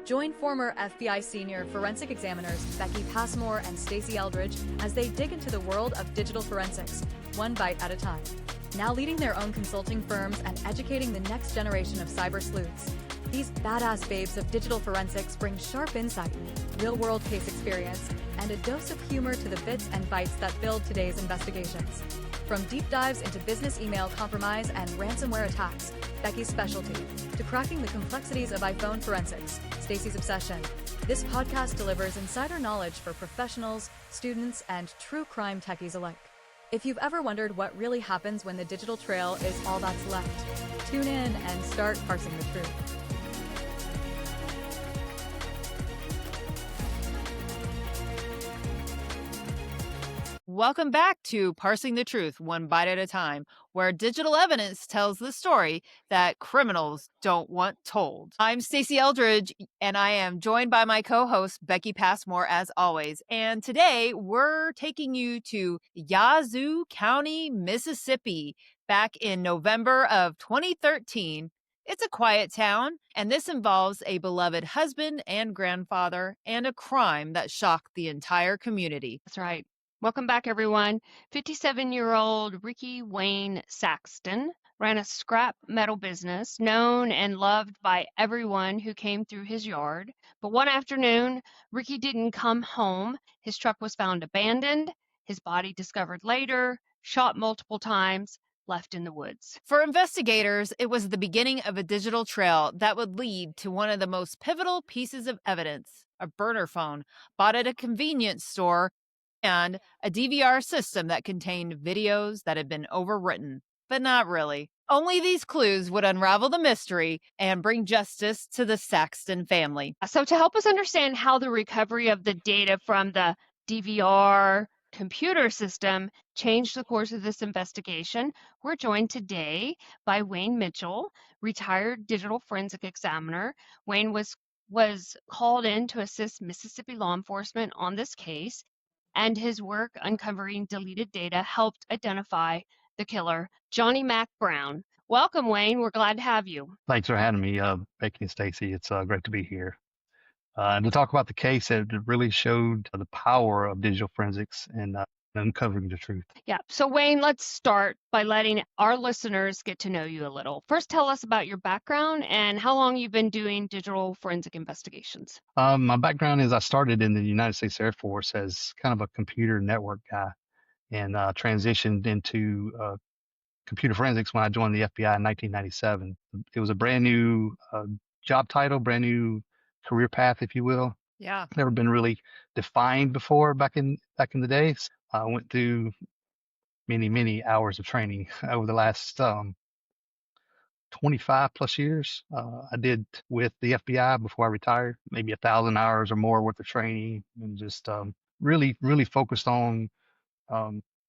Join former FBI senior forensic examiners Becky Passmore and Stacey Eldridge as they dig into the world of digital forensics, one bite at a time. Now leading their own consulting firms and educating the next generation of cyber sleuths. These badass babes of digital forensics bring sharp insight, real-world case experience, and a dose of humor to the bits and bytes that build today's investigations. From deep dives into business email compromise and ransomware attacks, Becky's specialty, to cracking the complexities of iPhone forensics, Stacey's obsession. This podcast delivers insider knowledge for professionals, students, and true crime techies alike. If you've ever wondered what really happens when the digital trail is all that's left, tune in and start parsing the truth. Welcome back to Parsing the Truth, one bite at a time, where digital evidence tells the story that criminals don't want told. I'm Stacey Eldridge, and I am joined by my co-host, Becky Passmore, as always. And today, we're taking you to Yazoo County, Mississippi, back in November of 2013. It's a quiet town, and this involves a beloved husband and grandfather and a crime that shocked the entire community. That's right. Welcome back, everyone. 57-year-old Ricky Wayne Saxton ran a scrap metal business known and loved by everyone who came through his yard. But one afternoon, Ricky didn't come home. His truck was found abandoned, his body discovered later, shot multiple times, left in the woods. For investigators, it was the beginning of a digital trail that would lead to one of the most pivotal pieces of evidence, a burner phone bought at a convenience store and a DVR system that contained videos that had been overwritten, but not really. Only these clues would unravel the mystery and bring justice to the Saxton family. So to help us understand how the recovery of the data from the DVR computer system changed the course of this investigation, we're joined today by Wayne Mitchell, retired digital forensic examiner. Wayne was called in to assist Mississippi law enforcement on this case, and his work uncovering deleted data helped identify the killer, Johnny Mac Brown. Welcome, Wayne. We're glad to have you. Thanks for having me, Becky and Stacey. It's great to be here. And to talk about the case that really showed the power of digital forensics and uncovering the truth. Yeah. So, Wayne, let's start by letting our listeners get to know you a little. First, tell us about your background and how long you've been doing digital forensic investigations. My background is I started in the United States Air Force as kind of a computer network guy and transitioned into computer forensics when I joined the FBI in 1997. It was a brand new job title, brand new career path, if you will. Yeah. Never been really defined before back in the days. I went through many hours of training over the last 25 plus years. I did with the FBI before I retired, maybe 1,000 hours or more worth of training, and just really focused on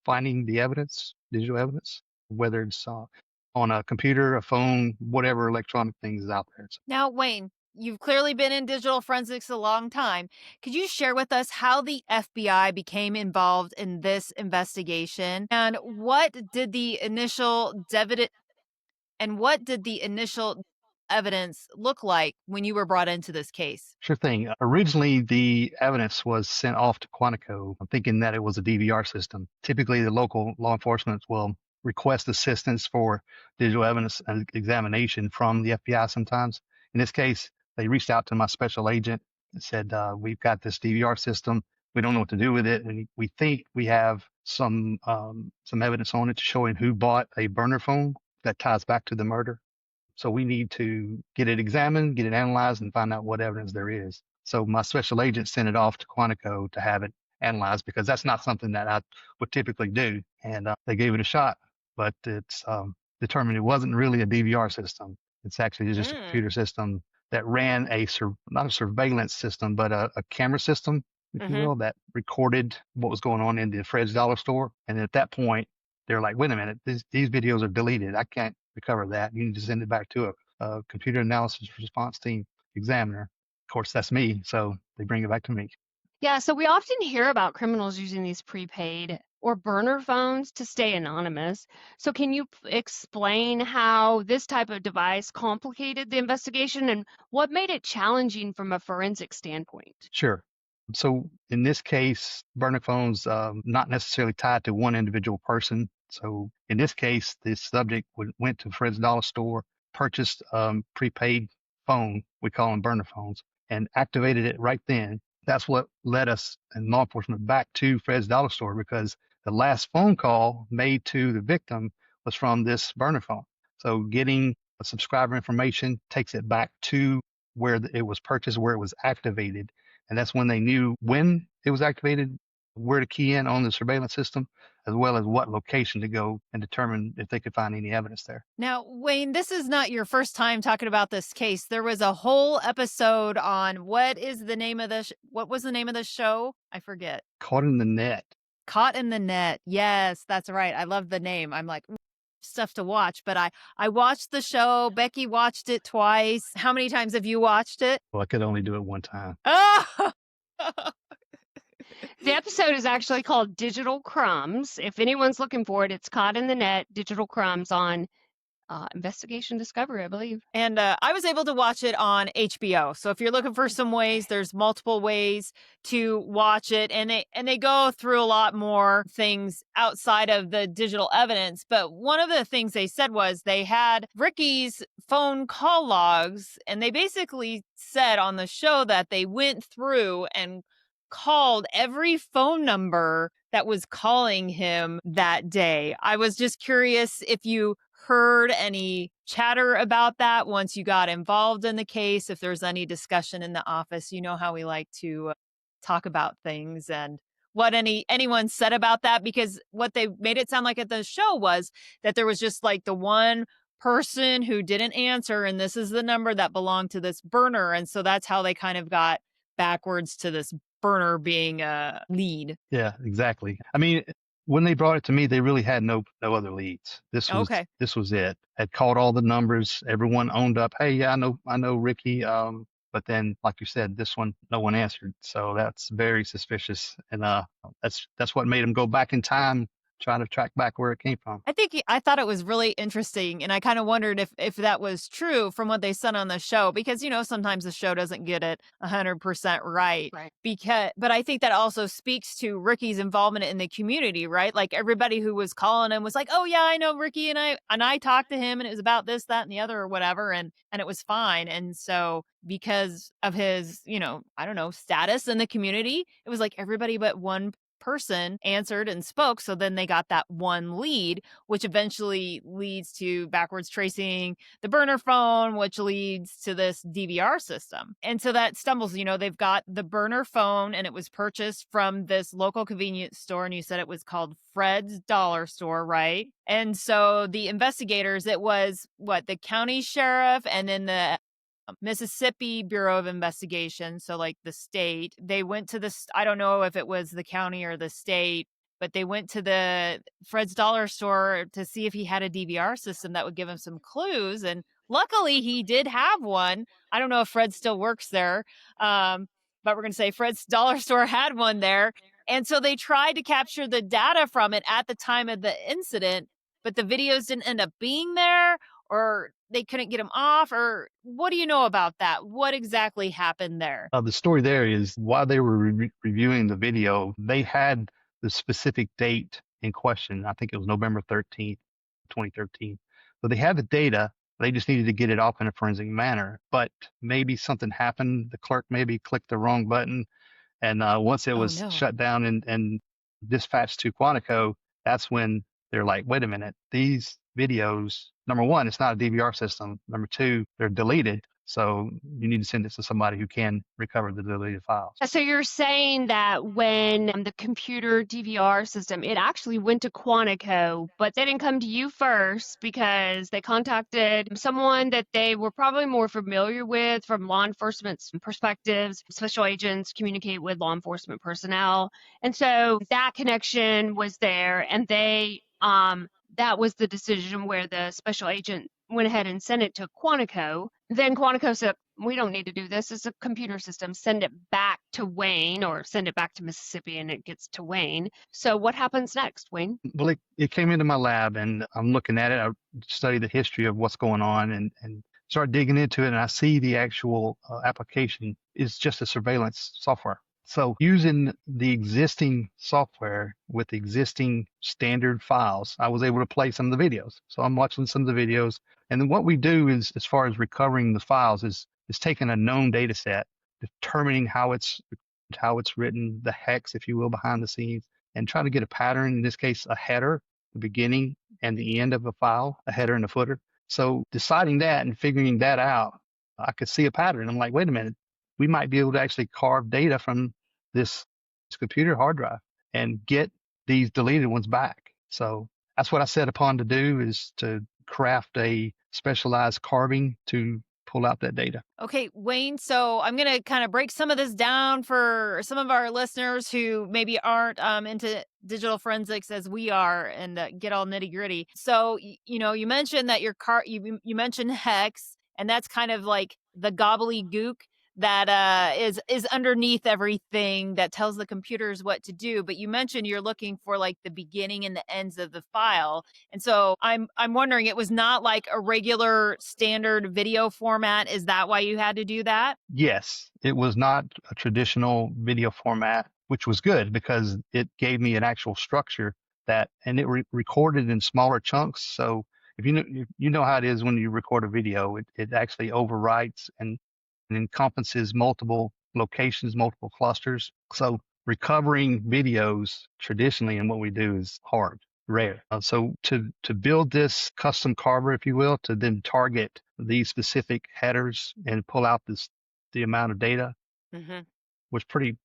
finding the evidence, digital evidence, whether it's on a computer, a phone, whatever electronic things is out there. Now, Wayne, you've clearly been in digital forensics a long time. Could you share with us how the FBI became involved in this investigation, and what did the initial evidence look like when you were brought into this case? Sure thing. Originally, the evidence was sent off to Quantico, thinking that it was a DVR system. Typically, the local law enforcement will request assistance for digital evidence and examination from the FBI sometimes. In this case, they reached out to my special agent and said, we've got this DVR system. We don't know what to do with it. And we think we have some evidence on it showing who bought a burner phone that ties back to the murder. So we need to get it examined, get it analyzed, and find out what evidence there is. So my special agent sent it off to Quantico to have it analyzed, because that's not something that I would typically do. And they gave it a shot, but it's determined it wasn't really a DVR system. It's actually just a computer system that ran not a surveillance system, but a camera system, if you will, that recorded what was going on in the Fred's Dollar Store. And at that point, they're like, wait a minute, these videos are deleted. I can't recover that. You need to send it back to a computer analysis response team examiner. Of course, that's me. So they bring it back to me. Yeah, so we often hear about criminals using these prepaid or burner phones to stay anonymous. So can you explain how this type of device complicated the investigation and what made it challenging from a forensic standpoint? Sure. So in this case, burner phones, not necessarily tied to one individual person. So in this case, the subject went to Fred's Dollar Store, purchased prepaid phone, we call them burner phones, and activated it right then. That's what led us and law enforcement back to Fred's Dollar Store, because the last phone call made to the victim was from this burner phone. So getting a subscriber information takes it back to where it was purchased, where it was activated. And that's when they knew when it was activated, where to key in on the surveillance system, as well as what location to go and determine if they could find any evidence there. Now, Wayne, this is not your first time talking about this case. There was a whole episode on what was the name of the show? I forget. Caught in the Net. Caught in the Net. Yes, that's right. I love the name. I'm like, stuff to watch, but I watched the show. Becky watched it twice. How many times have you watched it? Well, I could only do it one time. Oh! The episode is actually called Digital Crumbs. If anyone's looking for it, it's Caught in the Net, Digital Crumbs on Investigation Discovery, I believe. And I was able to watch it on HBO. So if you're looking for some ways, there's multiple ways to watch it. And they go through a lot more things outside of the digital evidence. But one of the things they said was they had Ricky's phone call logs. And they basically said on the show that they went through and called every phone number that was calling him that day. I was just curious if you heard any chatter about that once you got involved in the case, if there's any discussion in the office. You know how we like to talk about things and what anyone said about that, because what they made it sound like at the show was that there was just like the one person who didn't answer, and this is the number that belonged to this burner. And so that's how they kind of got backwards to this burner being a lead. Yeah, exactly. I mean, when they brought it to me, they really had no other leads. This was it. Had called all the numbers. Everyone owned up. Hey, yeah, I know Ricky. But then, like you said, this one, no one answered. So that's very suspicious. And that's what made them go back in time, trying to track back where it came from. I thought it was really interesting, and I kind of wondered if that was true from what they said on the show, because sometimes the show doesn't get it 100% right. But I think that also speaks to Ricky's involvement in the community, right? Like everybody who was calling him was like, "Oh yeah, I know Ricky, and I talked to him, and it was about this, that, and the other, or whatever, and it was fine." And so because of his, I don't know, status in the community, it was like everybody but one person answered and spoke. So then they got that one lead, which eventually leads to backwards tracing the burner phone, which leads to this DVR system. And so that stumbles, they've got the burner phone, and it was purchased from this local convenience store. And you said it was called Fred's Dollar Store, right? And so the investigators, it was the county sheriff and then the Mississippi Bureau of Investigation, so like the state. They went to I don't know if it was the county or the state, but they went to the Fred's Dollar Store to see if he had a DVR system that would give him some clues. And luckily he did have one. I don't know if Fred still works there, but we're going to say Fred's Dollar Store had one there. And so they tried to capture the data from it at the time of the incident, but the videos didn't end up being there, or they couldn't get him off, or what do you know about that? What exactly happened there? The story there is while they were reviewing the video, they had the specific date in question. I think it was November 13th, 2013. So they had the data. They just needed to get it off in a forensic manner. But maybe something happened. The clerk maybe clicked the wrong button. And once it was shut down and dispatched to Quantico, that's when they're like, wait a minute, these videos, number one, it's not a DVR system. Number two, they're deleted. So you need to send this to somebody who can recover the deleted files. So you're saying that when the computer DVR system, it actually went to Quantico, but they didn't come to you first because they contacted someone that they were probably more familiar with from law enforcement's perspectives. Special agents communicate with law enforcement personnel. And so that connection was there, and they that was the decision where the special agent went ahead and sent it to Quantico. Then Quantico said, we don't need to do this. It's a computer system. Send it back to Wayne or send it back to Mississippi and it gets to Wayne. So what happens next, Wayne? Well, it came into my lab and I'm looking at it. I study the history of what's going on and start digging into it. And I see the actual application is just a surveillance software. So using the existing software with existing standard files, I was able to play some of the videos. So I'm watching some of the videos. And then what we do is, as far as recovering the files, is taking a known data set, determining how it's written, the hex, if you will, behind the scenes, and trying to get a pattern. In this case, a header, the beginning and the end of a file, a header and a footer. So deciding that and figuring that out, I could see a pattern. I'm like, wait a minute, we might be able to actually carve data from this computer hard drive and get these deleted ones back. So that's what I set upon to do, is to craft a specialized carving to pull out that data. Okay, Wayne, so I'm going to kind of break some of this down for some of our listeners who maybe aren't into digital forensics as we are, and get all nitty gritty. So, you mentioned that you mentioned hex, and that's kind of like the gobbledygook that is underneath everything that tells the computers what to do. But you mentioned you're looking for like the beginning and the ends of the file. And so I'm wondering, it was not like a regular standard video format. Is that why you had to do that? Yes, it was not a traditional video format, which was good because it gave me an actual structure and it recorded in smaller chunks. So if you know how it is when you record a video, it actually overwrites and encompasses multiple locations, multiple clusters. So recovering videos traditionally in what we do is hard, rare. So to build this custom carver, if you will, to then target these specific headers and pull out the amount of data was pretty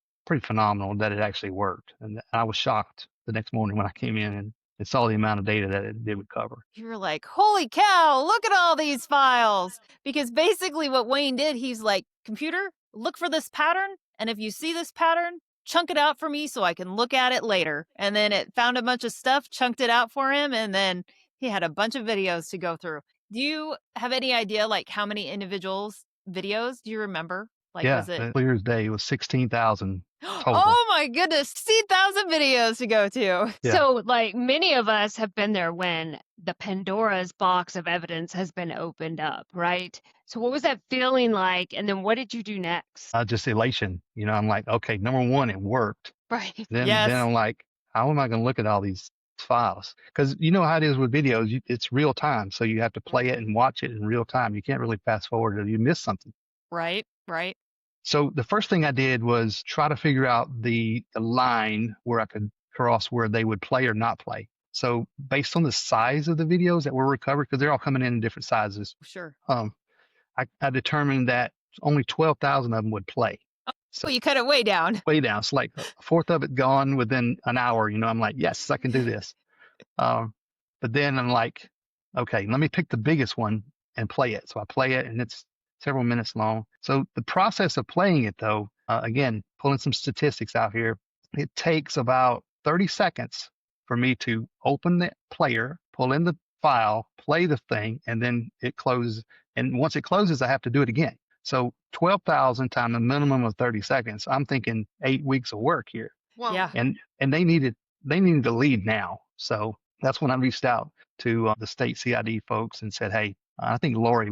phenomenal that it actually worked. And I was shocked the next morning when I came in and saw the amount of data that it did recover. You're like, holy cow, look at all these files. Because basically what Wayne did, he's like, computer, look for this pattern. And if you see this pattern, chunk it out for me so I can look at it later. And then it found a bunch of stuff, chunked it out for him. And then he had a bunch of videos to go through. Do you have any idea like how many individuals videos do you remember? Like, yeah, was it clear as day. It was 16,000 total. Oh my goodness, 16,000 videos to go to. Yeah. So like many of us have been there when the Pandora's box of evidence has been opened up, right? So what was that feeling like? And then what did you do next? Just elation. I'm like, okay, number one, it worked. Right. Then I'm like, how am I going to look at all these files? Because you know how it is with videos, it's real time. So you have to play it and watch it in real time. You can't really fast forward or you miss something. Right. So the first thing I did was try to figure out the line where I could cross where they would play or not play. So based on the size of the videos that were recovered, because they're all coming in different sizes. Sure. I determined that only 12,000 of them would play. So you cut it way down. Way down. It's like a fourth of it gone within an hour. I'm like, yes, I can do this. But then I'm like, okay, let me pick the biggest one and play it. So I play it and it's several minutes long. So the process of playing it though, again, pulling some statistics out here, it takes about 30 seconds for me to open the player, pull in the file, play the thing, and then it closes. And once it closes, I have to do it again. So 12,000 times a minimum of 30 seconds. I'm thinking 8 weeks of work here. Well, Yeah. And they needed the lead now. So that's when I reached out to the state CID folks and said, hey, I think Lori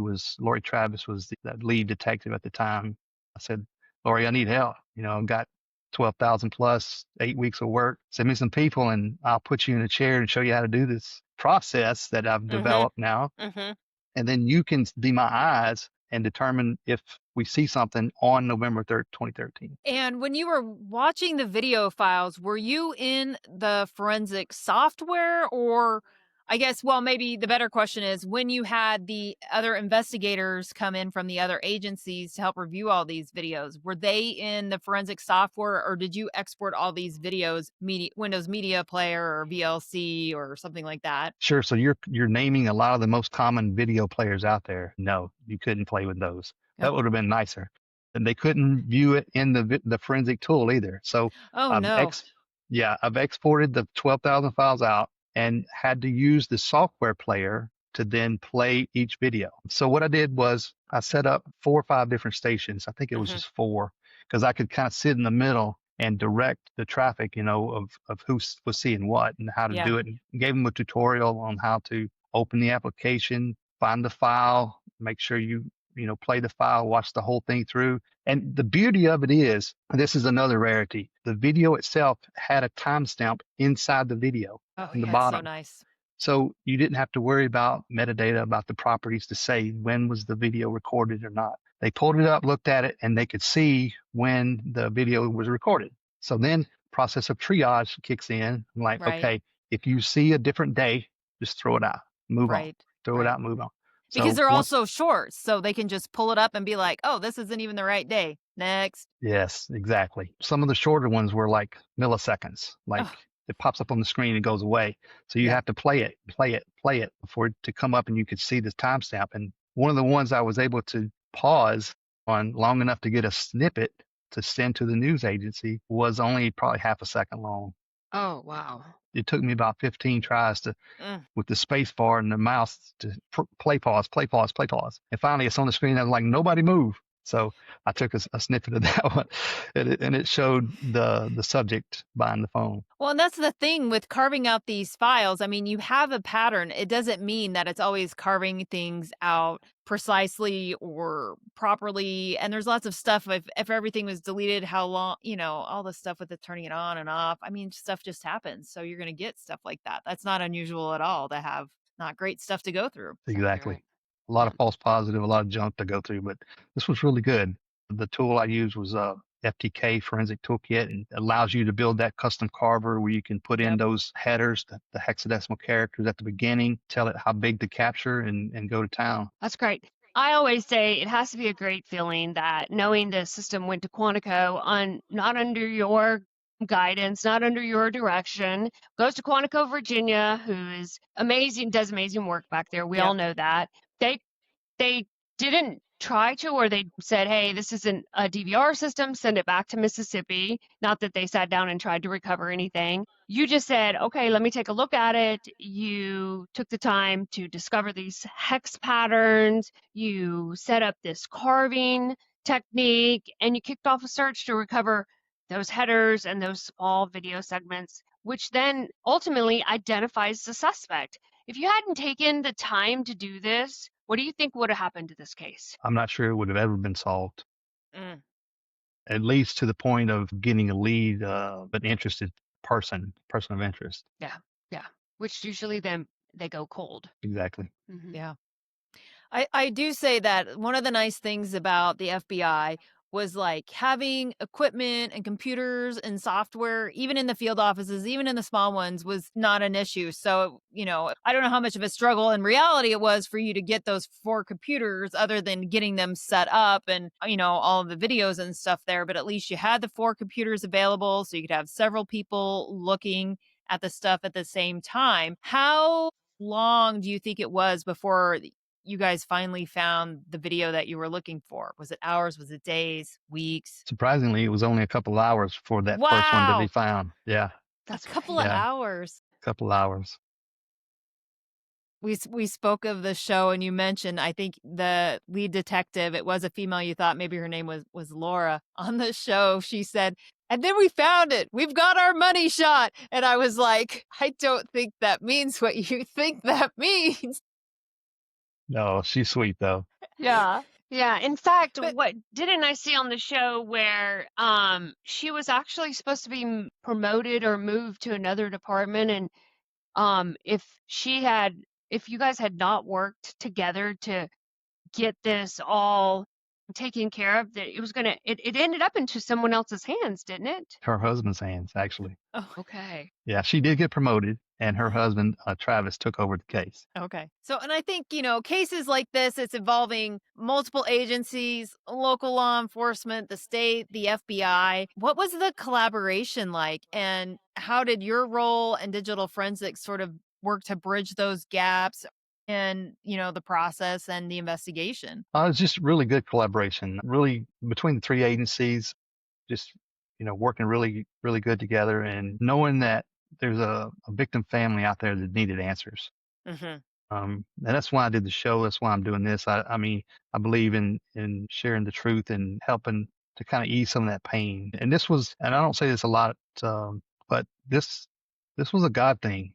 Travis was the lead detective at the time. I said, Lori, I need help. I've got 12,000 plus 8 weeks of work. Send me some people and I'll put you in a chair and show you how to do this process that I've developed now. Mm-hmm. And then you can be my eyes and determine if we see something on November 3rd, 2013. And when you were watching the video files, were you in the forensic software, or I guess, well, maybe the better question is, when you had the other investigators come in from the other agencies to help review all these videos, were they in the forensic software, or did you export all these videos, Windows Media Player or VLC or something like that? Sure. So you're naming a lot of the most common video players out there. No, you couldn't play with those. That would have been nicer. And they couldn't view it in the forensic tool either. So I've exported the 12,000 files out and had to use the software player to then play each video. So what I did was I set up 4 or 5 different stations. I think it was just 4, because I could kind of sit in the middle and direct the traffic, of who was seeing what and how to Yeah. do it. And gave them a tutorial on how to open the application, find the file, make sure you play the file, watch the whole thing through. And the beauty of it is, this is another rarity. The video itself had a timestamp inside the video Oh, in the yeah, it's so bottom. nice. So you didn't have to worry about metadata about the properties to say when was the video recorded or not. They pulled it up, looked at it, and they could see when the video was recorded. So then process of triage kicks in. I'm like, Right. okay, if you see a different day, just throw it out, move on, Right. throw it Right. out, move on. Because So they're once, also short, so they can just pull it up and be like, oh, this isn't even the right day. Next. yes, exactly. Some of the shorter ones were like milliseconds, like Oh, it pops up on the screen and goes away. So you yeah. have to play it for it to come up and you could see the timestamp. And one of the ones I was able to pause on long enough to get a snippet to send to the news agency was only probably half a second long. Oh, wow. It took me about 15 tries Mm. with the space bar and the mouse to play, pause, play, pause, play, pause. And finally it's on the screen. I was like, nobody move. So I took a snippet of that one, and it showed the subject behind the phone. Well, and that's the thing with carving out these files. I mean, you have a pattern. It doesn't mean that it's always carving things out precisely or properly. And there's lots of stuff. If everything was deleted, how long, all the stuff with the turning it on and off. I mean, stuff just happens. So you're going to get stuff like that. That's not unusual at all to have not great stuff to go through. Exactly. Right. A lot Yeah. of false positive, a lot of junk to go through, but this was really good. The tool I used was FTK Forensic Toolkit, and allows you to build that custom carver where you can put in Yep. those headers, the hexadecimal characters at the beginning, tell it how big to capture, and go to town. That's great. I always say it has to be a great feeling that knowing the system went to Quantico not under your guidance, not under your direction, goes to Quantico, Virginia, who is amazing, does amazing work back there. We all know that. They didn't try to, or they said, hey, this isn't a DVR system, send it back to Mississippi. Not that they sat down and tried to recover anything. You just said, okay, let me take a look at it. You took the time to discover these hex patterns. You set up this carving technique, and you kicked off a search to recover those headers and those small video segments, which then ultimately identifies the suspect. If you hadn't taken the time to do this, what do you think would have happened to this case? I'm not sure it would have ever been solved, Mm. at least to the point of getting a lead, an interested person of interest. Yeah. Which usually then they go cold. Exactly. Mhm. Yeah. I do say that one of the nice things about the FBI was like having equipment and computers and software, even in the field offices, even in the small ones, was not an issue. So, I don't know how much of a struggle in reality it was for you to get those 4 computers other than getting them set up and, all of the videos and stuff there. But at least you had the 4 computers available so you could have several people looking at the stuff at the same time. How long do you think it was before you guys finally found the video that you were looking for? Was it hours? Was it days? Weeks? Surprisingly, it was only a couple of hours for that first one to Wow. be found. Yeah, That's A couple right. of Yeah. hours. a couple of hours. We spoke of the show and you mentioned, I think the lead detective, it was a female, you thought maybe her name was Laura. On the show, she said, and then we found it. We've got our money shot. And I was like, I don't think that means what you think that means. No, she's sweet though. Yeah. Yeah. In fact, But- what didn't I see on the show where she was actually supposed to be promoted or moved to another department, and if you guys had not worked together to get this all taken care of, that it ended up into someone else's hands, didn't it? Her husband's hands, actually. Oh, Okay. Yeah, she did get promoted, and her husband, Travis, took over the case. okay. So, and I think, cases like this, it's involving multiple agencies, local law enforcement, the state, the FBI. What was the collaboration like? And how did your role and digital forensics sort of work to bridge those gaps in, the process and the investigation? It's just really good collaboration, really between the 3 agencies, just, working really, really good together and knowing that there's a victim family out there that needed answers. Mm-hmm. And that's why I did the show. That's why I'm doing this. I mean, I believe in sharing the truth and helping to kind of ease some of that pain. And this was, and I don't say this a lot, but this was a God thing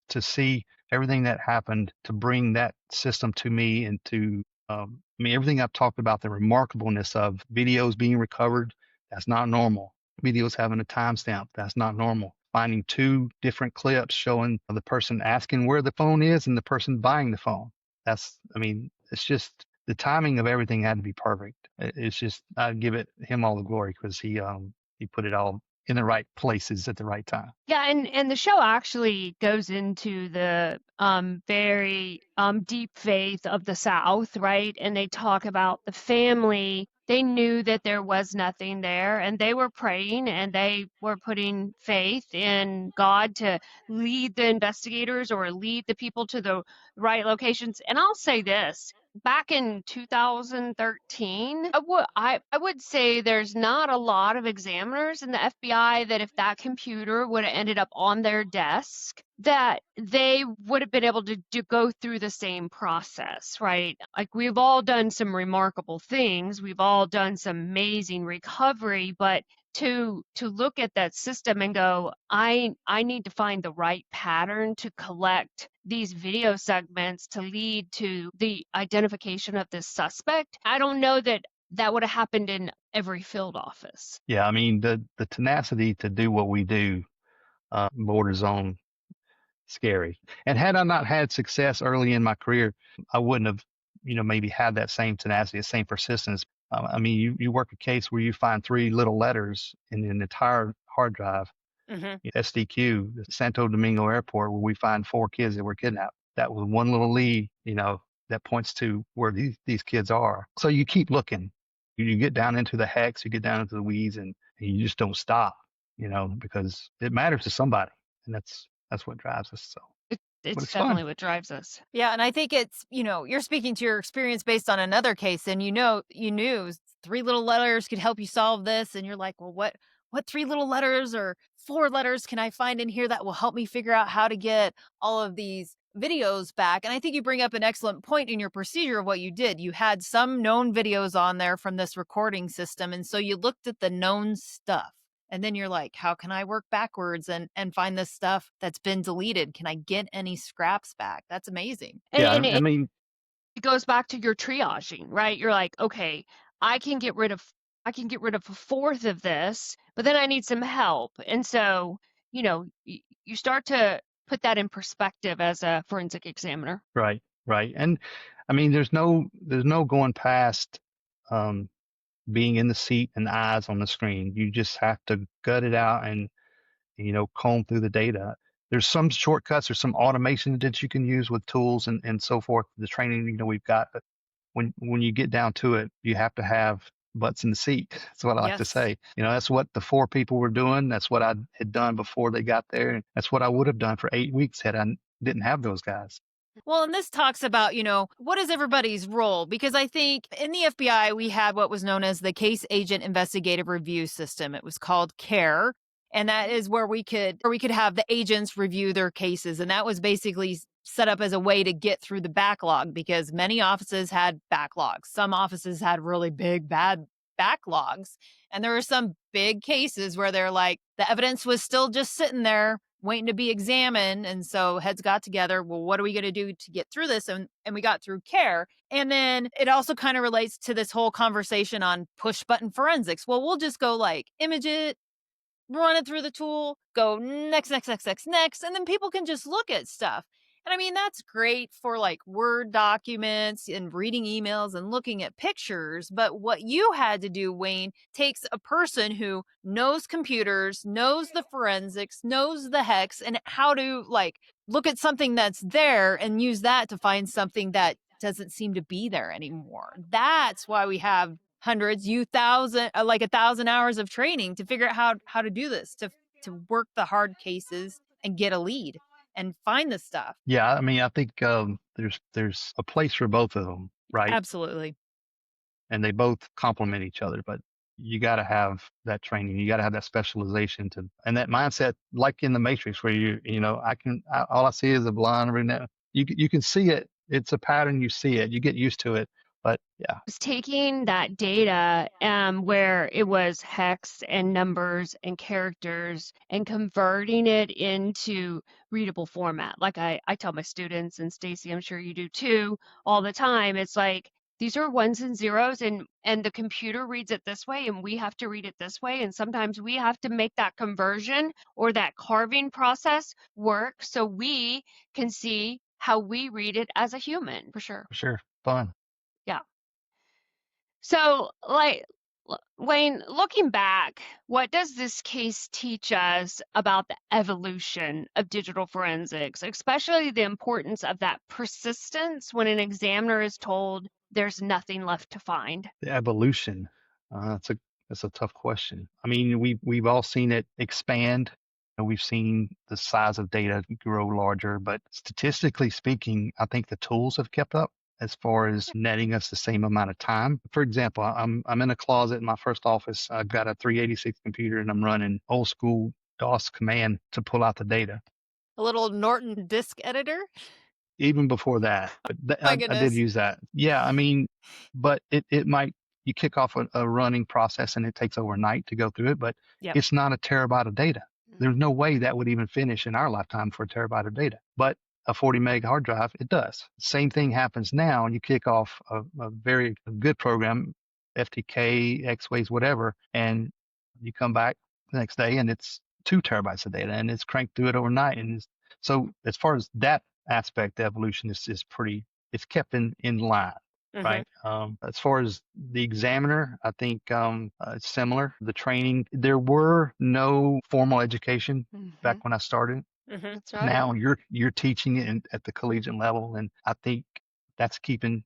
to see everything that happened to bring that system to me and to, I mean, everything I've talked about, the remarkableness of videos being recovered, that's not normal. Videos having a timestamp, that's not normal. Finding two different clips showing the person asking where the phone is and the person buying the phone. That's, I mean, it's just the timing of everything had to be perfect. It's just, I give him all the glory because he put it all in the right places at the right time. Yeah, and the show actually goes into the very deep faith of the South, right? And they talk about the family. They knew that there was nothing there, and they were praying and they were putting faith in God to lead the investigators or lead the people to the right locations. And I'll say this. Back in 2013, I would say there's not a lot of examiners in the FBI that if that computer would have ended up on their desk, that they would have been able to go through the same process, right? Like we've all done some remarkable things. We've all done some amazing recovery, but to look at that system and go, I need to find the right pattern to collect these video segments to lead to the identification of this suspect. I don't know that that would have happened in every field office. Yeah, I mean, the tenacity to do what we do borders on scary. And had I not had success early in my career, I wouldn't have, maybe had that same tenacity, the same persistence. I mean, you work a case where you find 3 little letters in an entire hard drive, SDQ, the Santo Domingo Airport, where we find 4 kids that were kidnapped. That was one little lead, that points to where these kids are. So you keep looking. You get down into the hex, you get down into the weeds, and you just don't stop, because it matters to somebody, and that's what drives us. So It's fun. definitely what drives us. Yeah, and I think it's, you're speaking to your experience based on another case, and you knew 3 little letters could help you solve this, and you're like, well, what 3 little letters or 4 letters can I find in here that will help me figure out how to get all of these videos back? And I think you bring up an excellent point in your procedure of what you did. You had some known videos on there from this recording system, and so you looked at the known stuff. And then you're like, how can I work backwards and find this stuff that's been deleted? Can I get any scraps back? That's amazing. Yeah, And I mean, it goes back to your triaging, right? You're like, okay, I can get rid of a fourth of this, but then I need some help. And so, you start to put that in perspective as a forensic examiner. right. And I mean, there's no going past being in the seat and eyes on the screen. You just have to gut it out and, comb through the data. There's some shortcuts, there's some automation that you can use with tools and so forth. The training, we've got, but when you get down to it, you have to have butts in the seat. That's what I like to Yes. say. That's what the 4 people were doing. That's what I had done before they got there. And that's what I would have done for 8 weeks had I didn't have those guys. Well, and this talks about, what is everybody's role? Because I think in the FBI, we had what was known as the Case Agent Investigative Review System. It was called CARE. And that is where we could have the agents review their cases. And that was basically set up as a way to get through the backlog because many offices had backlogs. Some offices had really big, bad backlogs. And there were some big cases where they're like, the evidence was still just sitting there waiting to be examined. And so heads got together. Well, what are we going to do to get through this? And we got through CARE. And then it also kind of relates to this whole conversation on push button forensics. Well, we'll just go like image it, run it through the tool, go next. And then people can just look at stuff. And I mean, that's great for like Word documents and reading emails and looking at pictures. But what you had to do, Wayne, takes a person who knows computers, knows the forensics, knows the hex, and how to like look at something that's there and use that to find something that doesn't seem to be there anymore. That's why we have hundreds, 1,000 hours of training to figure out how to do this, to work the hard cases and get a lead and find the stuff. Yeah, I mean, I think there's a place for both of them, right? Absolutely. And they both complement each other, but you got to have that training. You got to have that specialization and that mindset, like in the Matrix, where all I see is a blonde brunette You can see it. It's a pattern. You see it. You get used to it. But yeah, Was taking that data where it was hex and numbers and characters and converting it into readable format. Like I tell my students, and Stacy, I'm sure you do too, all the time. It's like these are ones and zeros, and the computer reads it this way, and we have to read it this way. And sometimes we have to make that conversion or that carving process work so we can see how we read it as a human, for sure. for sure. Fun. Yeah. So, Wayne, looking back, what does this case teach us about the evolution of digital forensics, especially the importance of that persistence when an examiner is told there's nothing left to find? The evolution. That's a tough question. I mean, we've all seen it expand. We've seen the size of data grow larger, but statistically speaking, I think the tools have kept up as far as netting us the same amount of time. For example, I'm in a closet in my first office. I've got a 386 computer and I'm running old school DOS command to pull out the data. A little Norton disk editor. Even before that, but My I did goodness. use that. Yeah, I mean, but it might, you kick off a running process and it takes overnight to go through it, but Yep. it's not a terabyte of data. There's no way that would even finish in our lifetime for a terabyte of data. But a 40 meg hard drive, it does. Same thing happens now, and you kick off a very good program, FTK, X-Ways, whatever, and you come back the next day and it's 2 terabytes of data and it's cranked through it overnight. And so as far as that aspect, the evolution is pretty, it's kept in line. Right. As far as the examiner, I think it's similar. The training, there were no formal education back when I started. That's right. Now you're teaching it at the collegiate level, and I think that's keeping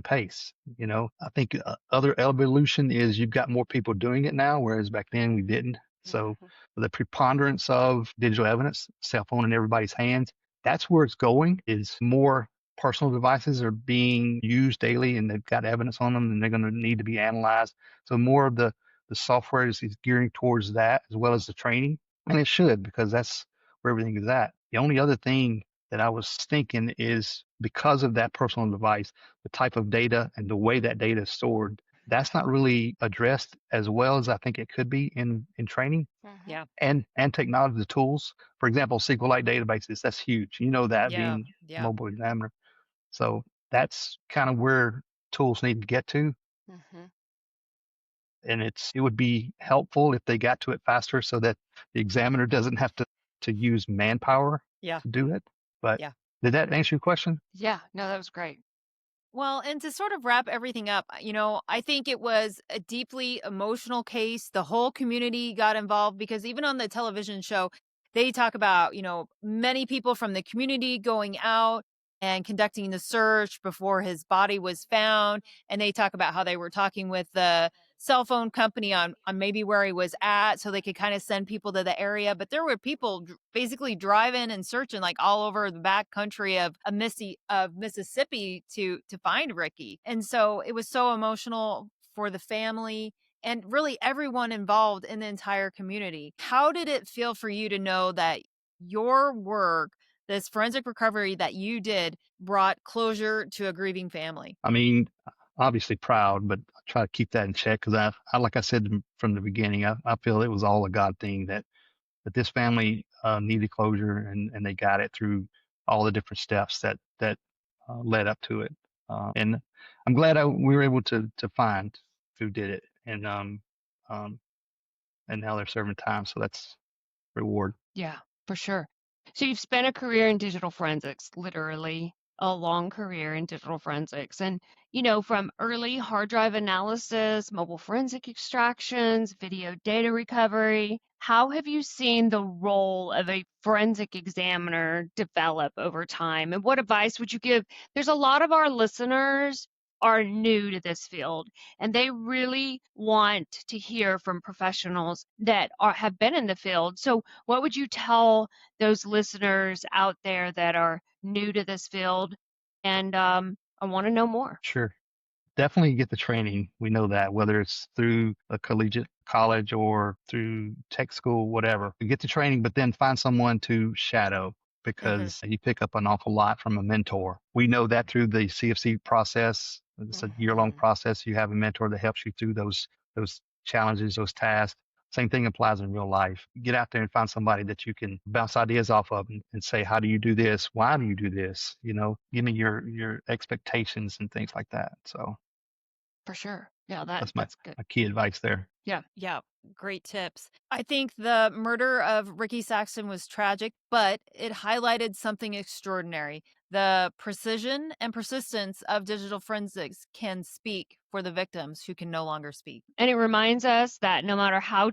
pace. I think other evolution is you've got more people doing it now, whereas back then we didn't. So the preponderance of digital evidence, cell phone in everybody's hands, that's where it's going. Is more personal devices are being used daily, and they've got evidence on them, and they're going to need to be analyzed. So more of the software is gearing towards that, as well as the training, and it should, because that's where everything is at. The only other thing that I was thinking is because of that personal device, the type of data and the way that data is stored, that's not really addressed as well as I think it could be in training. Yeah. And technology, the tools. For example, SQLite databases, that's huge. You know that, being Yeah. mobile examiner. So that's kind of where tools need to get to. And it would be helpful if they got to it faster so that the examiner doesn't have to use manpower Yeah. to do it. But Yeah. did that answer your question? Yeah, no, that was great. Well, and to sort of wrap everything up, I think it was a deeply emotional case. The whole community got involved because even on the television show, they talk about, many people from the community going out and conducting the search before his body was found. And they talk about how they were talking with the cell phone company on maybe where he was at so they could kind of send people to the area. But there were people basically driving and searching like all over the back country of Mississippi to find Ricky. And so it was so emotional for the family and really everyone involved in the entire community. How did it feel for you to know that your work, this forensic recovery that you did, brought closure to a grieving family? I mean, obviously proud, but I try to keep that in check because I like I said from the beginning, I feel it was all a God thing that this family needed closure, and they got it through all the different steps that led up to it. And I'm glad we were able to find who did it, and now they're serving time, so that's reward. Yeah, for sure. So you've spent a career in digital forensics, literally a long career in digital forensics. And, from early hard drive analysis, mobile forensic extractions, video data recovery, how have you seen the role of a forensic examiner develop over time? And what advice would you give? There's a lot of our listeners are new to this field, and they really want to hear from professionals that have been in the field. So what would you tell those listeners out there that are new to this field and I want to know more? Sure. Definitely get the training. We know that, whether it's through a collegiate college or through tech school, whatever. You get the training, but then find someone to shadow, because you pick up an awful lot from a mentor. We know that through the CFC process. It's a year-long process. You have a mentor that helps you through those challenges, those tasks. Same thing applies in real life. Get out there and find somebody that you can bounce ideas off of and say, how do you do this? Why do you do this? Give me your expectations and things like that. So For sure. Yeah, that's that's good. my key advice there. Yeah, great tips. I think the murder of Ricky Saxton was tragic, but it highlighted something extraordinary. The precision and persistence of digital forensics can speak for the victims who can no longer speak. And it reminds us that no matter how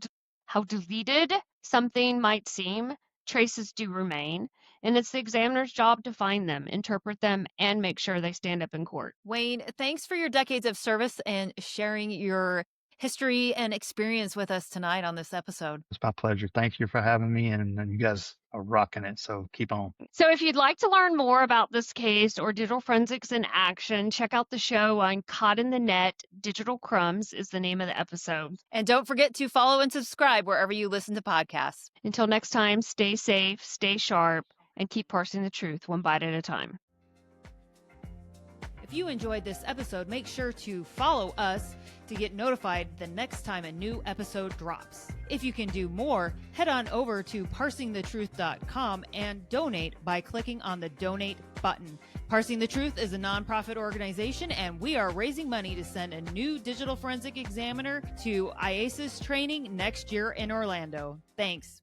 deleted something might seem, traces do remain. And it's the examiner's job to find them, interpret them, and make sure they stand up in court. Wayne, thanks for your decades of service and sharing your history and experience with us tonight on this episode. It's my pleasure. Thank you for having me, and you guys are rocking it. So keep on. So if you'd like to learn more about this case or digital forensics in action, check out the show on Caught in the Net. Digital Crumbs is the name of the episode. And don't forget to follow and subscribe wherever you listen to podcasts. Until next time, stay safe, stay sharp, and keep parsing the truth one bite at a time. If you enjoyed this episode, make sure to follow us to get notified the next time a new episode drops. If you can do more, head on over to parsingthetruth.com and donate by clicking on the donate button. Parsing the Truth is a nonprofit organization, and we are raising money to send a new digital forensic examiner to IASIS training next year in Orlando. Thanks.